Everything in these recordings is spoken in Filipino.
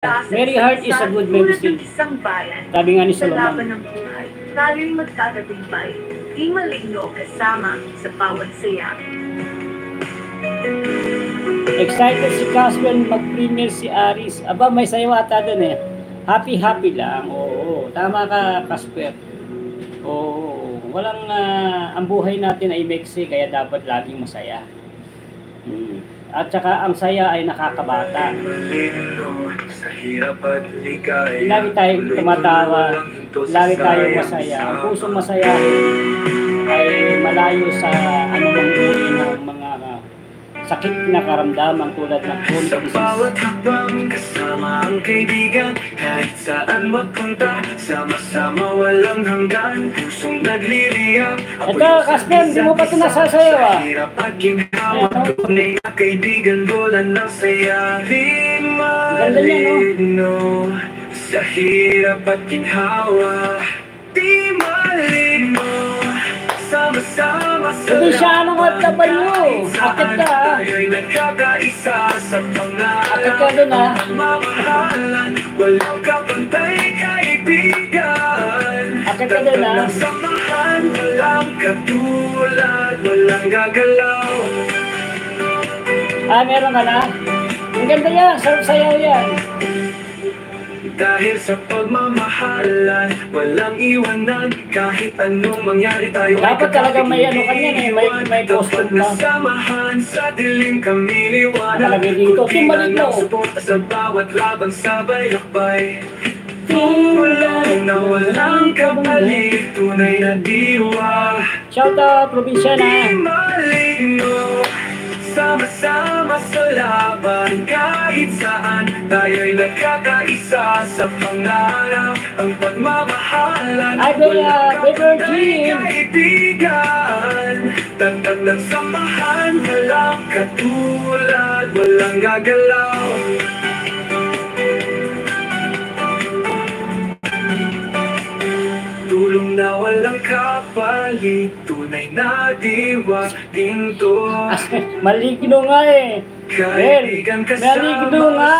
Merry heart is a good medicine. Sabi nga ni Sa Solomon. laban ng buhay, tayo'y magtatagumpay. Di maligno kasama sa bawat saya. Excited si Caswell, mag-premier si Aris. Aba, may sayo ata dun eh. Happy lang. Oo, tama ka, Casper. Oo, walang ang buhay natin ay mexi, kaya dapat laging masaya. At saka ang saya ay nakakabata. Lagi tayong tumatawa, lagi tayong masaya. Ang pusong masaya ay malayo sa anumang uri ng mga sakit na karamdaman tulad ng chronic bawat habang kasama ang kaibigan, kahit saan magpunta, sama-sama walang hanggan, pusong nagliliyap. Ito, Casper, hindi mo pa ito nasasayaw ah. Hirap at ginhawa, tunay na kaibigan, bulan ng saya. Di malino, sa hirap at ginhawa. Di malino, sama-sama sa hindi siya anong magtabayo. Akit ka ha. Akit ka dun ha. Walang kapantay kaibigan. Akit ka dun ha. Samahan, walang katulad, walang gagalaw. Meron ka na? Ang ganda yan, sarap sayaw yan. Dahil sa pagmamahalan, walang iwanan, kahit anong mangyari tayo. Dapat talaga may ano kanyan eh, may costume na. Samahan sa dilim kami liwanag. Nakalagay dito, timbalin mo. Suporta sa bawat laban, sabay lakbay. Tulad na walang kapalit, tunay na diwa. Shout out, probinsya na. Di malino, sama-sama sa laban, kahit saan tayo'y nagkakaisa sa pangarap. Ang pagmamahalan, Ay, Virgin. kaibigan. Tantang ng samahan, walang katulad, walang gagalaw. Tulong na walang kapalit, tunay na diwa, ginto. Maligno nga eh. Kaibigan Maligno nga.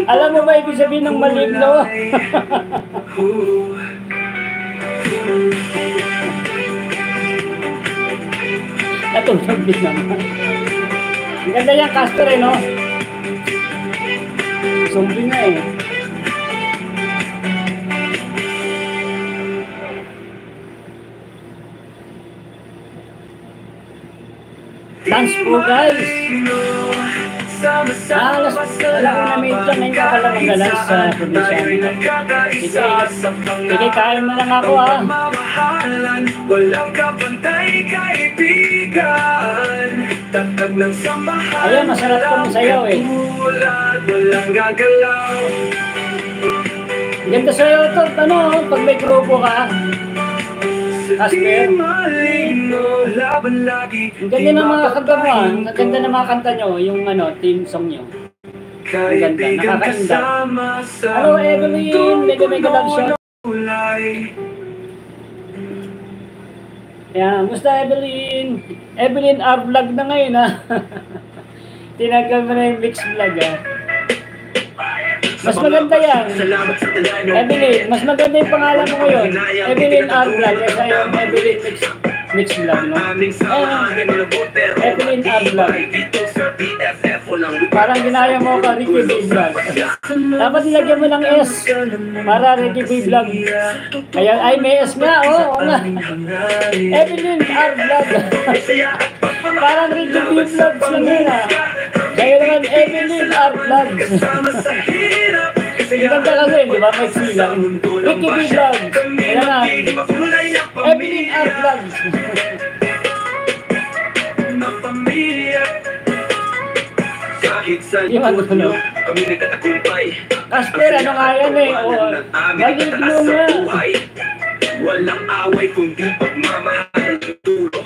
Alam mo ba ibig sabihin ng maligno? Natulog din naman. Ang ganda yan, Casper eh, no? Zombie nga eh. Dance po guys! Alas, wala ko na medyo ngayon ka pala magalas sa probinsya. Sige, kain mo lang ako ha. Walang kapantay kaibigan. Tatag ng samahan. Ayun, masarap kong sayaw eh. Walang gagalaw. Ganda sayaw ito, ano, pag may grupo ka. Casper. Ang ganda ng mga kanta mo ah. Ang ganda ng mga kanta nyo, yung ano, team song nyo. Ang ganda, nakakainda. Hello Evelyn, mega love shot. Yan, musta Evelyn? Evelyn, our vlog na ngayon ha. Tinagal mo na yung mix vlog ha. Mas maganda yan. Evelyn, mas maganda yung pangalan mo ngayon. Evelyn R. Vlog. Kaya yung Evelyn Mix Vlog, no? Evelyn R. Vlog. Parang ginaya mo ka, Ricky B. Vlog. Dapat nilagyan mo ng S para Ricky B. Vlog. Kaya, ay, may S nga, oo nga. Evelyn R. Vlog. Parang Ricky B. Vlogs lang yun, ha? Kaya naman, Evelyn R. Vlog. Ganda kasi, di ba? May silang. Ricky B. Vlog. Kaya na. Evelyn R. Vlog. Di ba gulo? Casper, ano nga yan eh? Maligno nga. Walang away kundi pagmamahal ng tulo.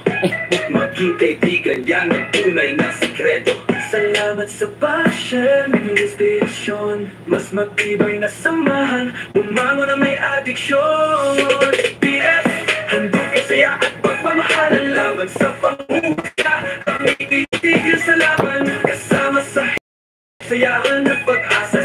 Maging kaibigan yan ang tunay na sikreto. Salamat sa passion, inspirasyon. Mas matibay na samahan, umango na may adiksyon. BF, handog kasaya at pagmamahalan laban sa pangungka. Ang itigil sa laban, kasama sa sayaan at pag-asa.